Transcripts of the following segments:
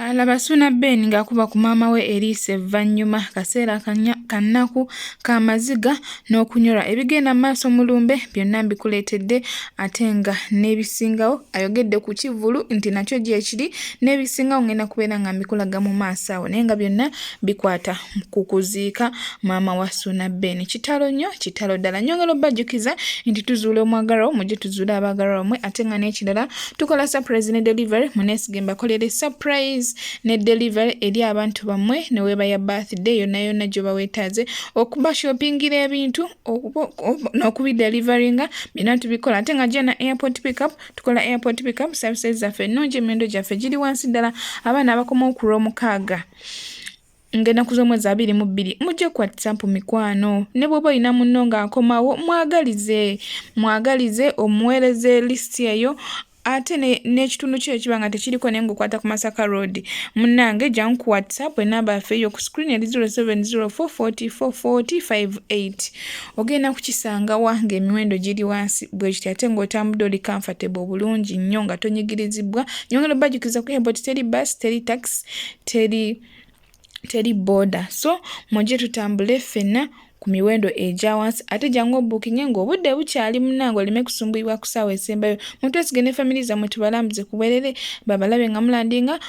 Alaba Ssuuna Ben ng'akuba ku maama we Elisa evvannyuma kaseera kannaku k'amaziga n'okunyolwa ebigenda mu maaso mu lumbe byonna mbikuleetedde ate nga n'ebisingawo ayogedde ku kivvulu nti nakyo gye kiri n'ebisingawo ngenda kubeera nga mbikulaga mu maaso awo naye nga byonna bikwata ku kuziika maama wa Ssuuna Ben. Kitalo nnyo, kitalo ddala. Nnyongera obbajjukiza nti tuzuula omwagalwa mujje tuzuule abaagalwa bammwe ate nga n'ekirala tukola surprise ne delivery muneesige mbakolere surprise ne delivery eri abantu bammwe ne weeba ya birthday yonna gye baweetaaze okuba shoppingira ebintu n'okubidelivaringa byonna tubikola ate nga jena airport pickup tukola airport pickup services zaffe ennungi emiwendo gyaffe giri wansi ddala abaana abakomawo ku lw'omukaaga ng'ennaku z'omwezi 22 mujje ku WhatsApp mikwano ne bw'oba olina munno ng'akomawo mwagalize omuweereze lisiti eyo ate n'ekitundu kyo ekiba nga tekiriko naye ng'okwata ku Masaka Road munnange jangu ku WhatsApp enamba yaffe eyo ku screen eri 0704404058 ogenda kukisanga wa ng'emiwendo giri wansi bwe kiti ate ng'otambudde oli comfortable obulungi nnyo nga tonyigirizibwa. Nyongera obbajjukiza ku airport teri bus teri taxi teri boda so mujje tutambule ffenna ku miwendo egya wansi ate jangu booking ng'obudde bukyali munnange oleme kusumbuyibwa ku ssaawa esembayo mutwesige ne family zammwe tubalambuze ku bwerere babalabe nga mulandinga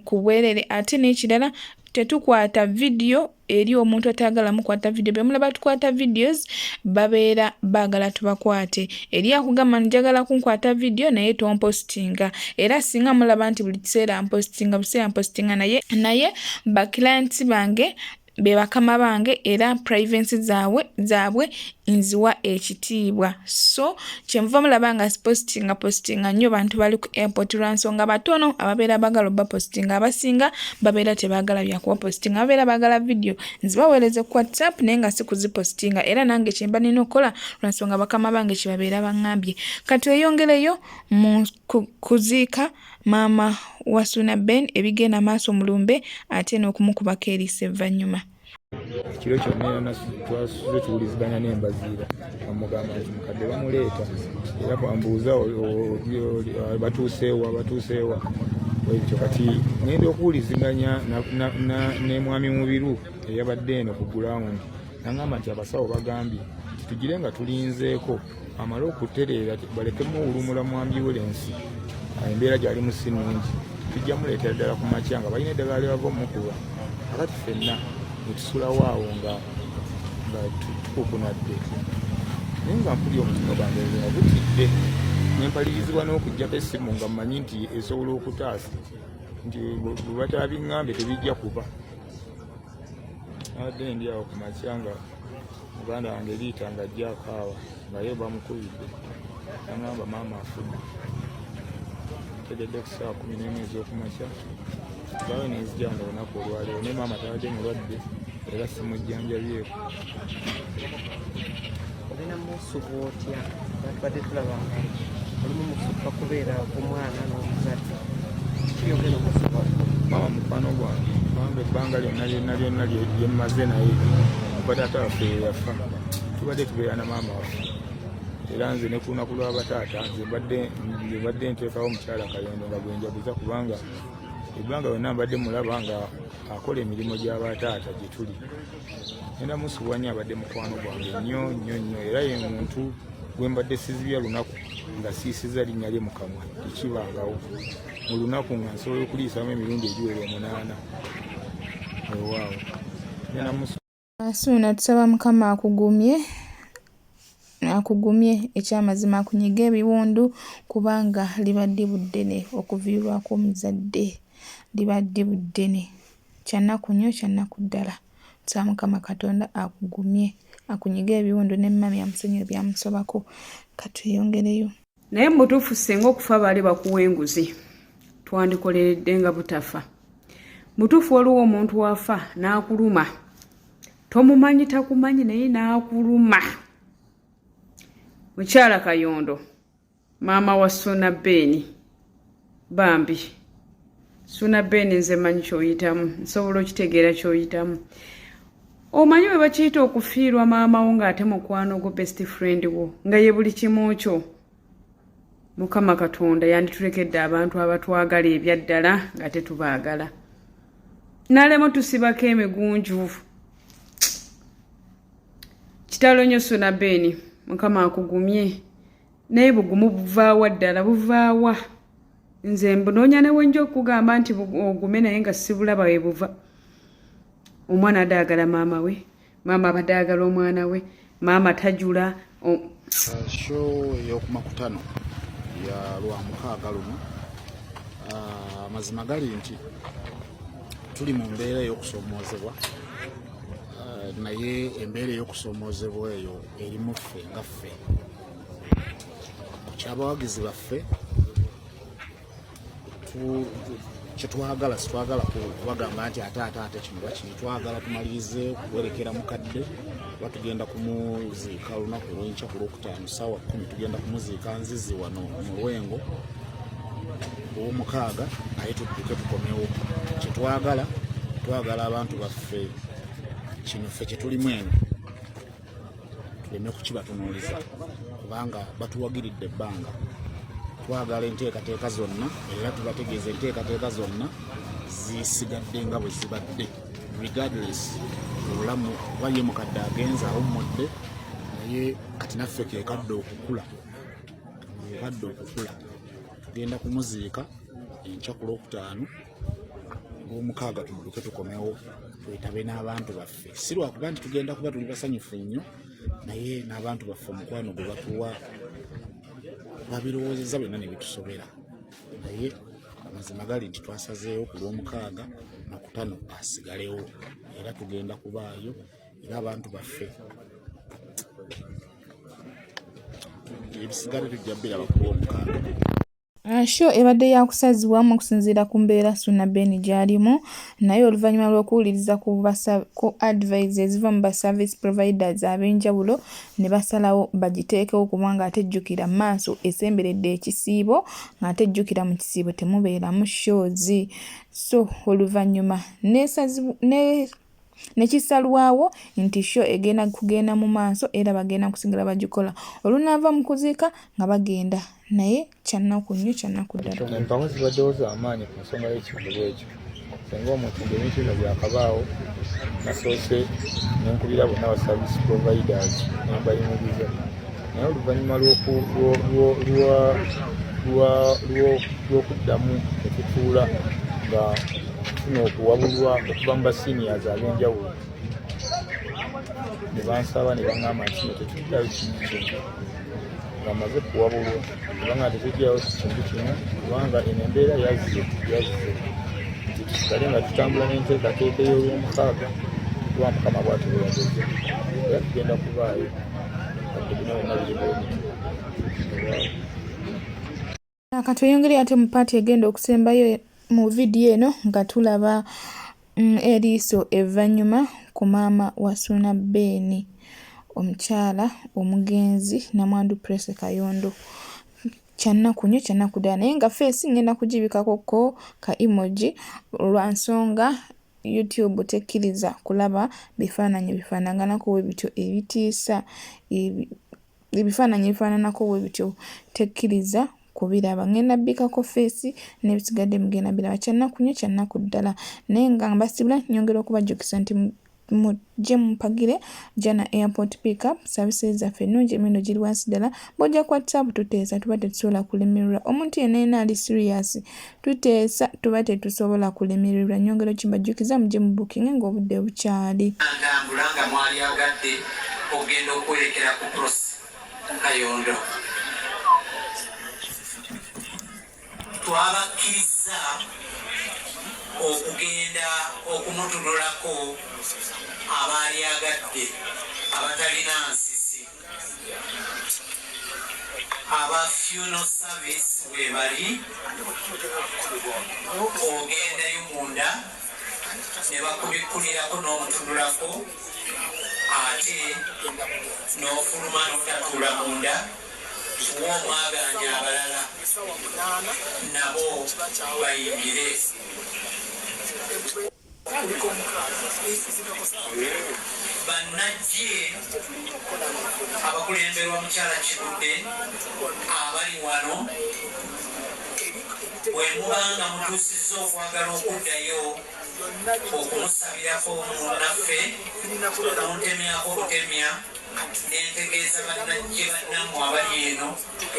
ku bwerere ate n'ekirala tetukwata video eri omuntu atagala mukwata video bemulaba tukwata videos babeera baagala tubakwate eri akugamba njagala kunkwata video naye tompostinga era singa mulaba nti buli kiseera mpostinga naye ba clients bange be bakama bange era privacy zaabwe nziwa ekitiibwa so kyenva mulaba nga postinga nnyo bantu bali ku airport lwansonga batono ababeera bagala bapostinga abasinga babeera tebaagala byakuba postinga ababeera bagala video nzibaweereze ku WhatsApp naye nga si kuzipostinga era nange kyemba nina okukola lwansonga bakama bange kyebabeera baŋŋambye kati eyongereyo mu kuziika maama wa Ssuuna Ben ebigenda maaso mulumbe ate n'okumukubako Elisa evvannyuma. Kiro kyonna twasuze tuwuliziganya n'embaziira bamugamba nti mukadde bamuleeta era bambuuza batuuseewa ekyo kati ngenda okuwuliziganya ne mwami Mubiru eyabadde eno ku ground nangamba nti abasawo bagambye tugire nga tulinzeeko amale okutereera balekemu owulumula mu ambulensi embeera gyali mu sinungi tujja muleetera ddala ku makya nga balina eddagala lyebava omukuba akati ffenna netusulawo awo nga tukukunadde naye nga mpuli omutima gwange nga gutidde nempalirizibwa n'okuggyako essimu nga mmanyi nti esobola okutaasa nti bwe bataabiŋŋambye tebijja kuba abadde ndi awo ku makya nga muganda wange liita nga ajja akaawa nga ye bamukubidde nagamba maama afudde tegedde ku ssaawa 11 ez'okumakya bawe nenzija nga olunaku olwaleero naye maama tabadde mulwadde era simujjanjabyeko. Olina musubu otya batubadde tulaba nga olimu musukka kubeera ku mwana n'omuzadde kiyogera omusubu maama mukwano gwange kubanga ebbanga lyonna lyemmaze naye kuba taata waffe yeyafa tubadde tubeera na maama waffe era nze ne ku lunaku lw'abataata nze mbadde nteekawo omukyala Kayondo nga gwe njaguza kubanga ebbanga yonna mbadde mulaba nga akola emirimu gy'abataata gye tuli enda musubwanya abadde mukwano gwange nnyo era ye muntu gwe mbadde sizibya lunaku nga siisiza linnya lye mu kamwa tekibangawo mu lunaku nga nsobola okuliisamu emirundi egiwera 8 ewaawo Ssuuna tusaba Mukama akugumye ekyamazima akunyiga ebiwundu kubanga libadde buddene okuviirwako omuzadde libadde buddene kyannaku nnyo kyannaku ddala tusaba Mukama Katonda akugumye akunyiga ebiwundu ne mami amusonyiwe byamusobako katweyongereyo naye mutuufu singa okufa baali bakuwa enguzi twandikoleredde nga butafa mutuufu waliwo omuntu wafa n'akuluma tomumanyi takumanyi naye n'akuluma mukyala Kayondo maama wa Ssuuna Ben bambi Ssuuna Ben nze manyi kyoyitamu nsobola okitegeera kyoyitamu omanyi bwe bakiyita okufiirwa maama wo ng'ate mukwano gwo best friend wo nga ye buli kimu kyo Mukama Katonda yanditulekedde abantu abatwagala ebyaddala nga tetubaagala. Nalemo tusibako emigunju. Kitalo nnyo Suna Beni, Mukama akugumye. Naye bugumu buvaawa ddala, buvaawa. Nze mbunoonya ne wenja okugamba nti ogume naye nga sibulaba we buva. Omwana adaagala maama we, maama abadaagala omwana we, maama tajula. Show ey'okumakutano ya Lwamukaaga luno, amazima gali nti tuli mu mbeera ey'okusoomoozebwa, naye embeera ey'okusoomoozebwa eyo erimu ffe nga ffe. Ku ky'abawagizi baffe kyetwagala sitwagala kubagamba nti ate kino bakini, twagala tumalirize okuwerekera mukadde kuba tugenda kumuziika olunaku lw'enkya ku Lwokutaano ssaawa 10 tugenda kumuziika Nzizi wano mu Lwengo ow'omukaaga, naye tudduke tukomewo. Twagala abantu baffe kino ffe kyetulimu eno tuleme kukibatunuuliza kubanga batuwagiridde ebbanga. Twagala enteekateeka zonna era tubategeeza enteekateeka zonna zisigadde nga bwe zibadde regardless obulamu waye mukadde agenza awummudde, naye kati naffe kekadde okukula. Tugenda kumuziika enkya ku Lwokutaano ng'omukaaga tudduke tukomewo twetabe n'abantu baffe. Si lwakuba nti tugenda kuba tuli basanyufu nnyo, naye n'abantu baffe omukwano gwe batuwa babirowoozezza byonna ne bitusobera. Naye amazima gali nti twasazeewo ku Lwomukaaga Makutano asigalewo, era tugenda kubaayo era abantu baffe ebisigale tujja biraba ku Lwomukaaga. Show ebadde yakusazibwamu okusinziira ku mbeera Suna Beni gy'alimu, naye oluvannyuma lw'okuwuliriza ku advice eziva mu ba service providers ab'enjawulo ne basalawo bagiteekewo kubanga ate jjukira maaso esemberedde ekisiibo, ng'ate jjukira mu kisiibo temubeeramu shows. So oluvannyuma nekisalwawo nti show egenda kugenda mu maaso era bagenda kusigala bagikola olunaava mu kuziika nga bagenda, naye kyannaku nnyo kyannaku ddala. Empamu zibaddewo z'amaanyi ku nsonga y'ekintu bwekyo. Singa omuntu ng'ebintu bino byakabaawo nasoose nenkubira bonna ba service providers nembayimiriza, naye oluvannyuma lw'okuddamu okutuula nga tufuna okuwabulwa okuva mu baseniors ab'enjawulo ne bansaba ne baŋŋamba nti kino tekiddayo kintu kino nga maze kuwabulwa kubanga tekijjayo kintu kino kubanga eno embeera yazze nti tusigale nga tutambula n'enteekateeka ey'Olwomukaaga kuba Mukama bw'atulondeze era tugenda kubaayo kadde bino byonna birimu. Katweyongere ate mu paati egenda okusembayo mu vidiyo eno nga tulaba eriiso evvannyuma ku maama wa Suna Beni, omukyala omugenzi Namwandu Prece Kayondo. Kyannaku nnyo kyannaku ddala, naye nga feesi ngenda kugibikakoko ka emoji lwa nsonga YouTube tekkiriza kulaba bifaananyi bifaanaganako bwe bityo ebitiisa, ebifaananyi ebifaananako bwe bityo tekkiriza kubiraba. Ngenda bikako feesi n'ebisigadde mugenda biraba. Kyannaku nnyo kyannaku ddala, naye nga mbasibula nyongera okubajjukisa nti mujje mupagire Jana Airport Pickup services zaffe ennungi, emiwendo giri wansi ddala. Bw'ojja ku WhatsApp tuteesa tuba tetusobola kulemererwa. Omuntu yenna yenna ali serious tuteesa tuba tetusobola kulemererwa. Nyongera kimbajjukiza mujje mu booking ng'obudde bukyali. Ntambula nga mwali agadde ogenda okwerekera ku Prece Kayondo. Twabakkiriza okugenda okumutunulako abaali agadde abatalina nsisi. Aba funeral service we bali ogendayo munda ne bakubikkulirako n'omutunulako ate n'ofuluma n'otatuula munda w'omwaganya abalala nabo bayimbire. Bano bannajje abakulemberwa mukyala Kibudde abali wano bwe mubanga mutuusizza okwagala okuddayo okumusabirako munnaffe n'omutemyako obutemya nentegeeza bannajje bannammwe abali eno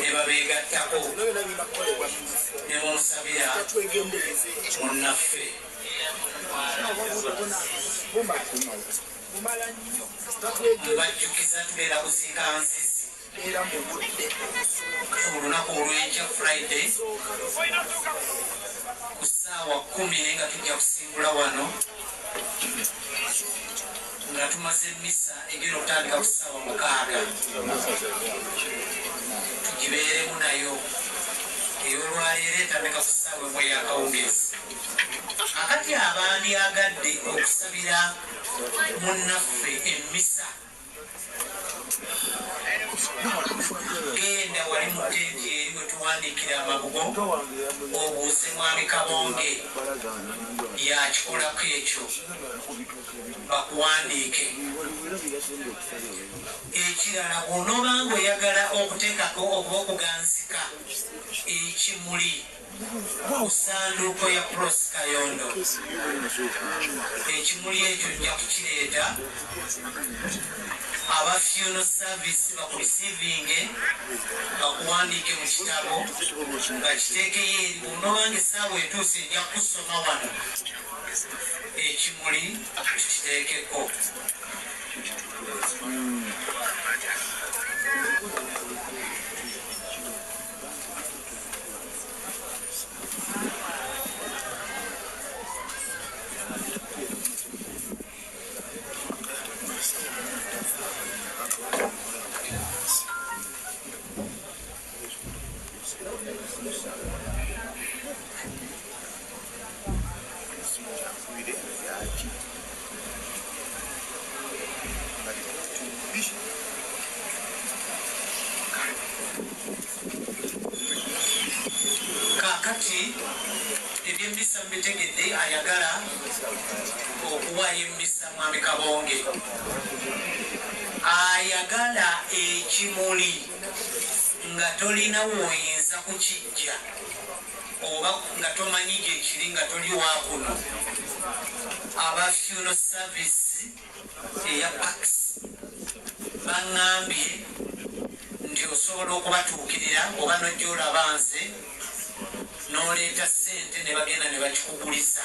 ne babeegattako ne mumusabira munnaffe. Mbajjukiza tubeera kuziika Nzizi olunaku olw'enkya Friday ku ssaawa 10 naye nga tujja kusimbula wano nga tumaze emmisa egenda okutandika ku ssaawa 6 tugibeeremu nayo ey'olwaleero etandika ku ssaawa 1 ey'akawungeezi. Akati abandyagadde okusabira munnaffe emmisa genda wali mu tenti eri we tuwandiikira amabugo obuuze Mwami Kabonge yakikolako ekyo bakuwandiike. Ekirala bw'onoobanga oyagala okuteekako oba okuganzika ekimuli ku ssanduuko ya Prosi Kayondo, ekimuli ekyo ojja kukireeta aba funeral service bakurisivinge bakuwandiike mu kitabo nga kiteekeyo eri bw'onoobanga essaawa etuuse ejja kusoma wano ekimuli tukiteekeko. Kakati eby'emmisa mubitegedde ayagala okuwaayo emmisa Mwami Kabonge ayagala ekimuli nga tolina woyinza kukijja oba nga tomanyi gyekiri nga toli wakuno. Aba funeral service eya Pax baŋŋambye nti osobola okubatuukirira oba nojja olaba nze n'oleeta ssente ne bagenda ne bakikuguliza.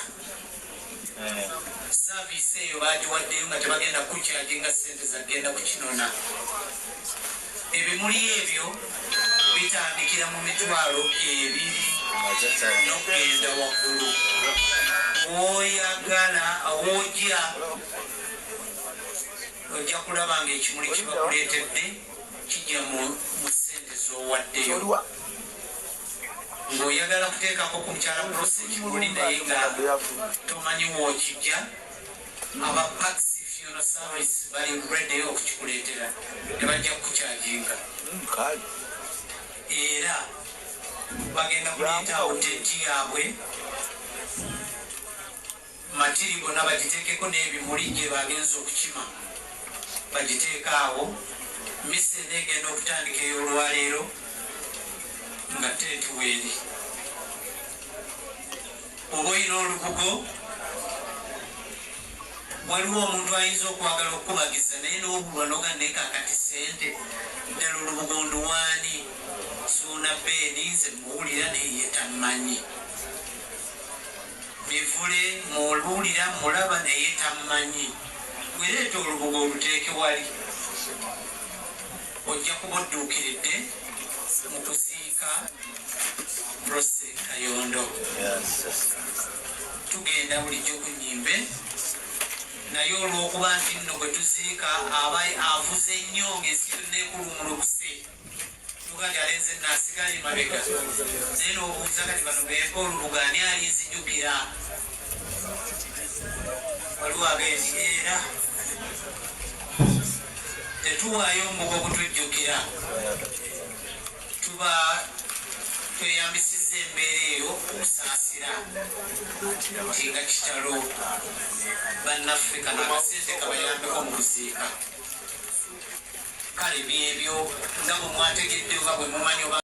Saaviisi eyo baagiwaddeyo nga tebagenda kukyajinga ssente zagenda kukinona. Ebimuli ebyo bitandikira mu mitwalo 2 n'okugenda waggulu. Oyagala ojja kulaba nga ekimuli kibakuleetedde kijja mu ssente z'owaddeyo. Ng'oyagala kuteekako ku mukyala Prosi ekimuli naye nga tomanyi wookijja, aba Pax funeral service bali ready okukikuleetera ne bajja kukukyajinga. Era bagenda kuleeta awo tenti yaabwe matiri bonna bagiteekeko n'ebimuli gye bagenza okukima bagiteeka awo. Misa eneegenda okutandika ey'olwaleero nga tenti weeri. Oba olina olubugo, waliwo omuntu ayinza okwagala okukubagiza naye n'obulwa noga nekakati ssente ddala olubugo nduwaani suuna beeni nze muwulira naye ye tammanyi. Mivule muwulira mulaba naye tammanyi. Wereeta olubugo oluteeke wali ojja kuba odduukiridde mu kuziika Prosi Kayondo. Tugenda bulijjo ku nnyimbe naye olw'okuba nti nno bwe tuziika aba avuze nnyo ng'ensi yonneekulumulukuse tuga nti alenze naasigala emabega naye n'obuuza kati bano beeko olubugo ani alinzijukira. Waliwo agendi era tetuwaayo omugo gutujjukira tuba tweyambisiza bazza embeera eyo okusaasira nga kitalo bannaffe kana akasente kabayambeko mu kuziika kale byebyo nga bwe mwategedde oba bwe mumanyi oba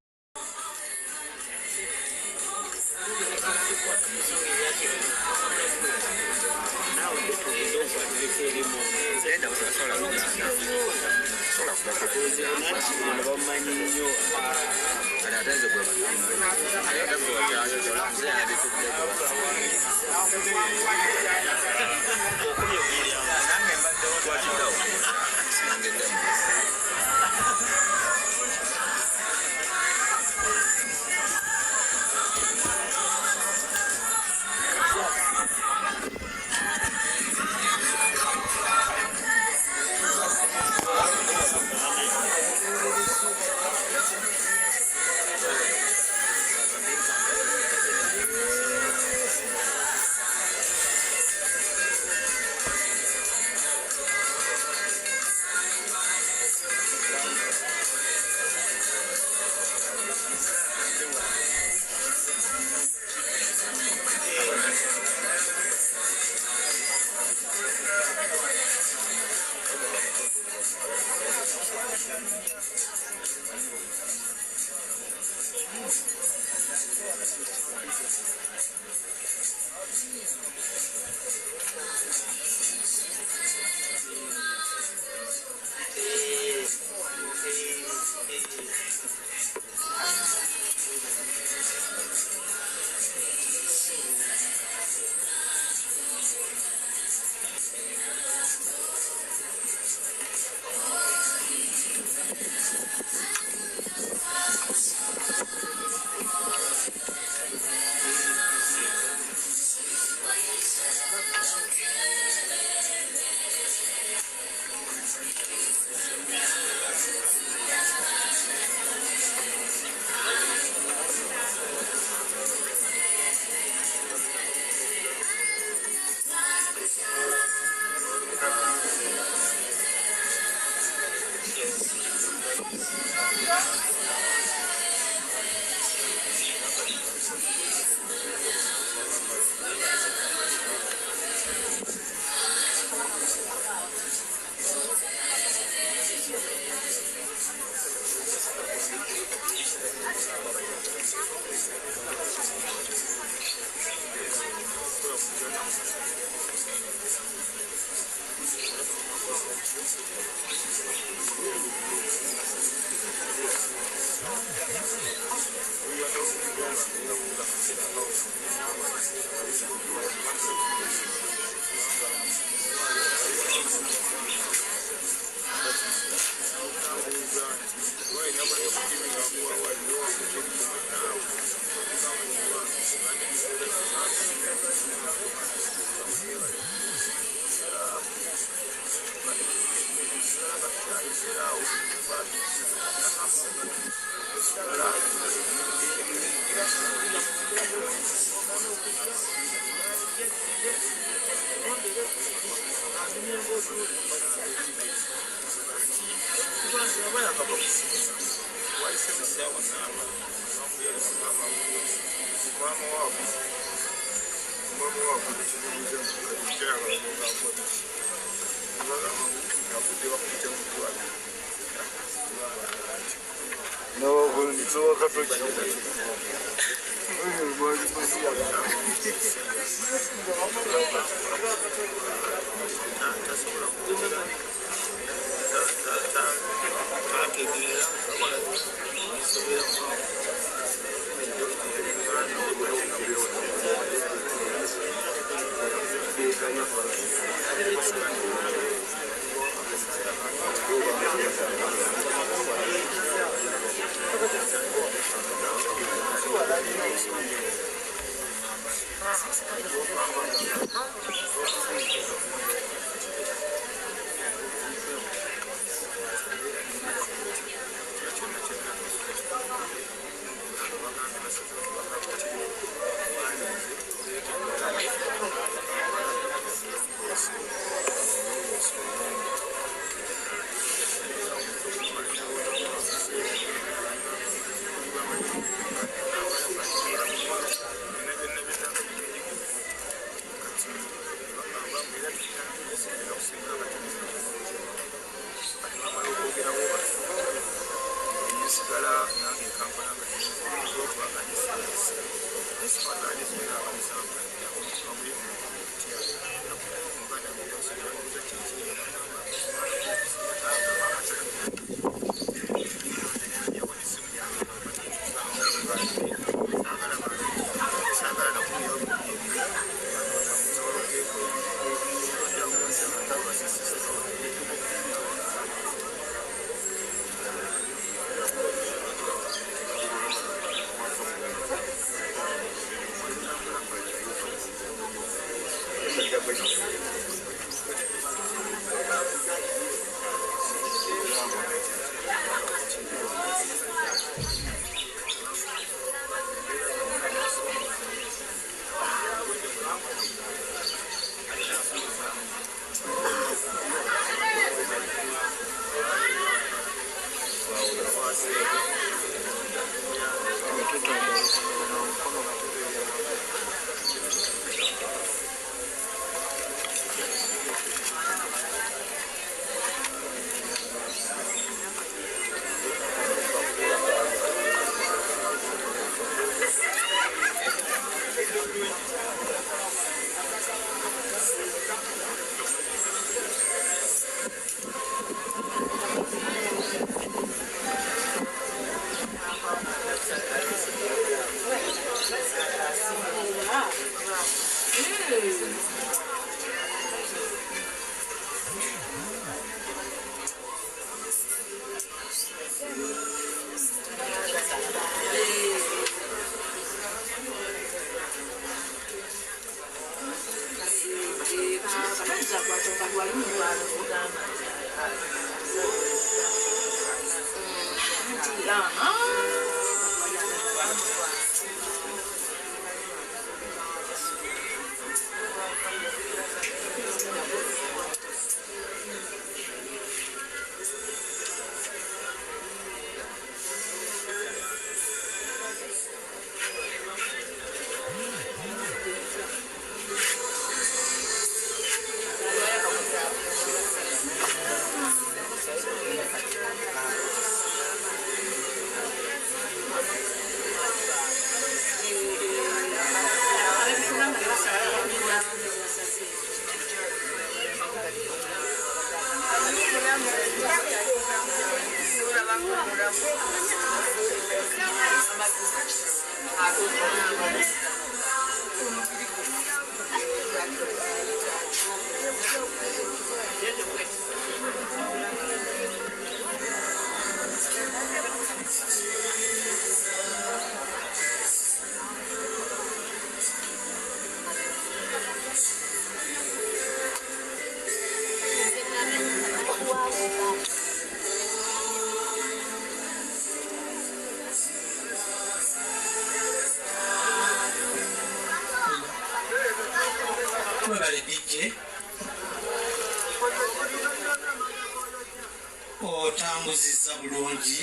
otambuzizza bulungi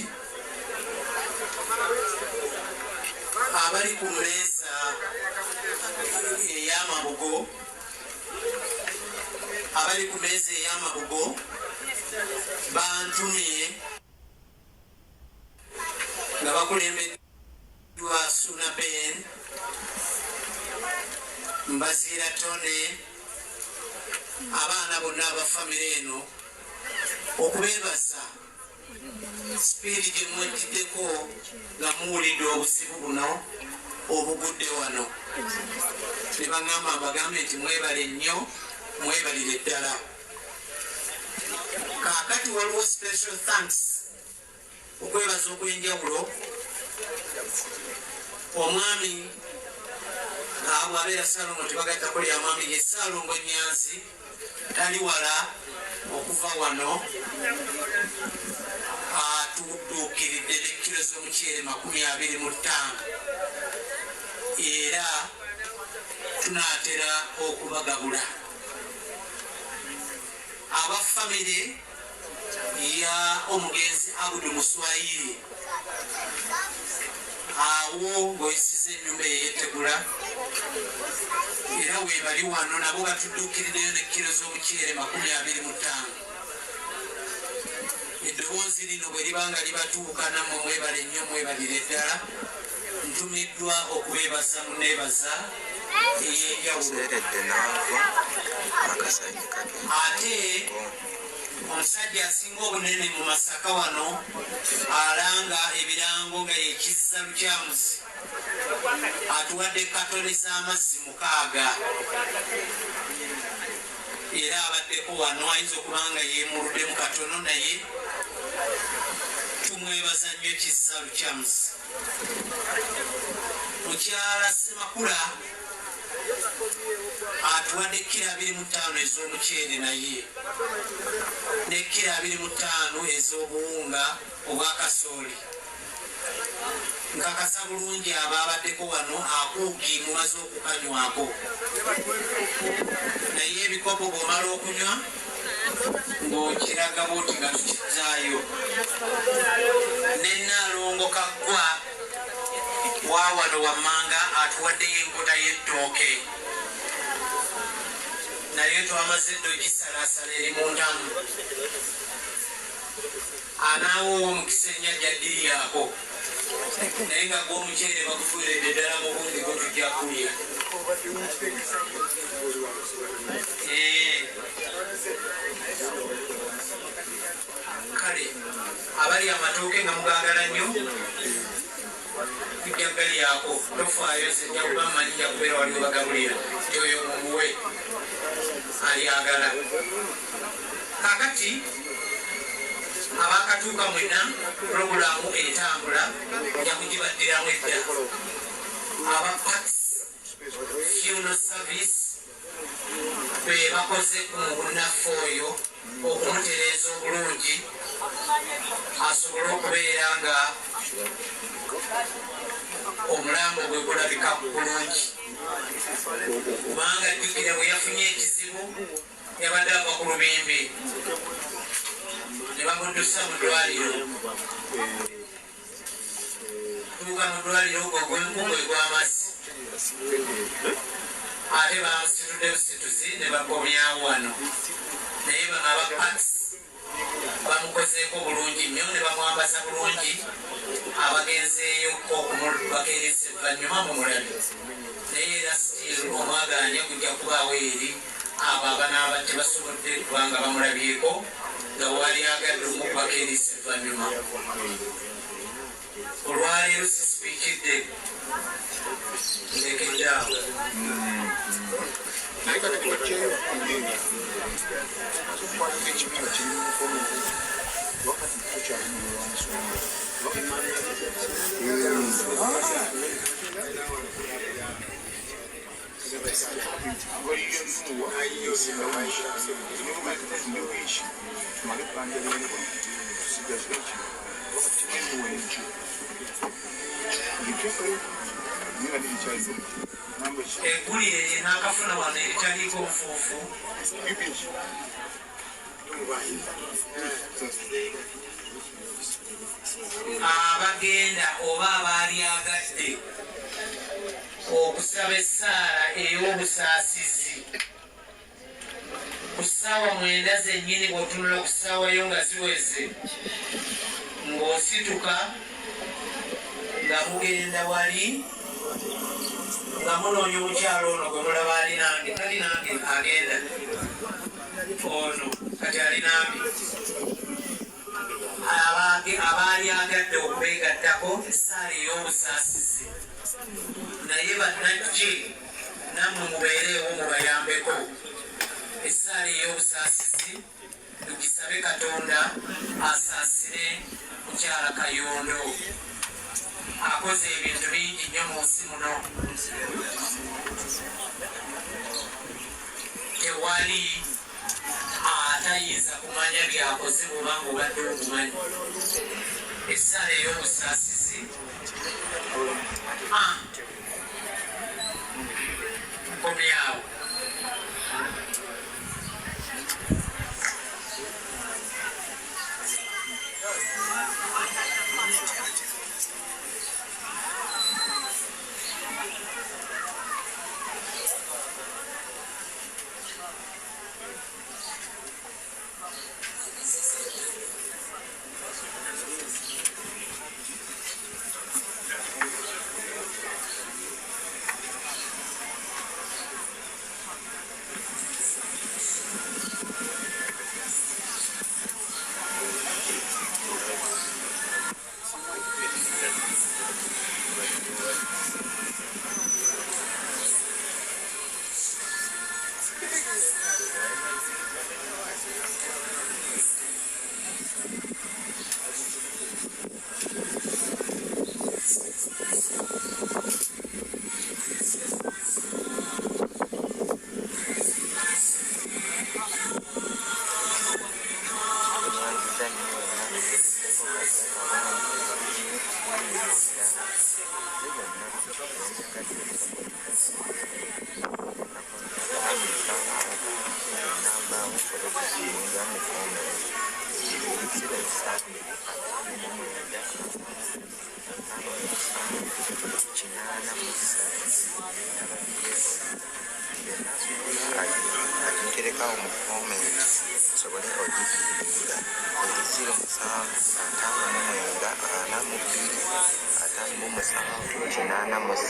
abali ku mmeeza ey'amabugo bantumye nga bakulembeddwa Suna Ben Mbazira Tone abaana bonna aba famire eno okubeebaza sipiiri gye mweddiddeko nga muwulidde obuzibu buno obugudde wano ne baŋŋamba mbagambe nti mwebale nnyo mwebalire ddala. Kaakati waliwo special thanks okwebaza okw'enjawulo omwami bw'abeera Saalongo tebagattako lya mwami ye Saalongo Nyanzi tali wala okuva wano atuduukiridde n'ekkiro z'omuceere 25 era tunaatera okubagabula aba famire ya omugenzi Abudu Muswayiri awo ng'oyisiza basize ennyumba eyetegula era webali wano nabo batudduukirireyo ne kilo z'omuceere 25. Eddoboozi lino bwe libanga libatuuka nammwe mwebale nnyo mwebalire ddala. Ntumiddwa okubeebaza mu neebaza ey'enjawulo. Ate omusajja asinga obunene mu Masaka wano alanga ebirango nga yekizza lukyamuzi atuwadde katone z'amazzi 6 era abaddeko wano ayinza okubanga yeemuludde mu katono naye tumwebaza nnyo kizza lukyamuzi. Mukyala Semakula atuwadde kilo 25 ez'omuceere naye ne kilo 25 ez'obuwunga obwa kasooli. Nkakasa bulungi abaabaddeko wano akuugi mumaze okukanywako, naye ebikopo bw'omala okunywa ng'okiraga bwoti nga tukizzaayo. Ne Nnaalongo Kaggwa waawano wammanga atuwaddeyo enkota y'ettooke naye twamaze dde ogisalaasala eri mu ntamu. Anaawo omukisa ennyanja ddiriyako naye nga gw'omuceere bagufuiredde ddala mu bundi gwe tujja kulya. Kale abali amatooke nga mugaagala nnyo tujja galyako, tofaayo nzija kuba mmanyi nja kubeera waliwo bagabulira nti oyo mumuwe alyagala. Kakati abakatuuka mwenna purogulaamu etambula nja kugibaddiramu edda. Aba Pax Funeral Service be bakoze ku munnaffe oyo okumutereeza obulungi asobole okubeera nga omulambo gwe gulabika bulungi, kubanga jjukira bwe yafunye ekizibu yabadde ava ku lubimbi ne bamuddusa mu ddwaliro. Tuuka mu ddwaliro ogwo gw'enkugu egw'amazzi ate bamusitudde busituzi ne bakomyawo wano, naye bano aba Pax bamukozeeko bulungi nnyo ne bamwambaza bulungi. Abagenzeeyo okumubakeereza evvannyuma mu mulabe, naye era still omwaganya gujja kubaawo eri abo abanaaba tebasobodde kubanga bamulabyeko nga wali agadde omubakeereza evvannyuma. Olwaleero sisipiikidde ndekeddaawo. naye kati twakyeyo ekibiina kiri mu wakati tukyalimu wansonga eggulire lye n'akafuna wano eritaliiko nfuufu abagenda oba abaalyagadde okusaba essaala ey'obusaasizi ku ssaawa 9 zennyini bw'otunula ku ssaawayo nga ziweze ng'osituka nga mugenda wali nga munoonya omukyalo ono gwe mulaba ali nange tali nange agenda ono kati ali nange abaali agadde okubeegattako essaala ey'obusaasizi naye bannajje nammwe mubeereewo mubayambeko essaala ey'obusaasizi tugisabe Katonda asaasire mukyala Kayondo akoze ebintu bingi nnyo mu nsi muno. Tewali atayinza kumanya byakoze bwobanga obadde omumanyi. Essaala ey'obusaasizi nkomyawo. okiterekawo mu komenti sobole ogifiirira eri 0759 42 57 88.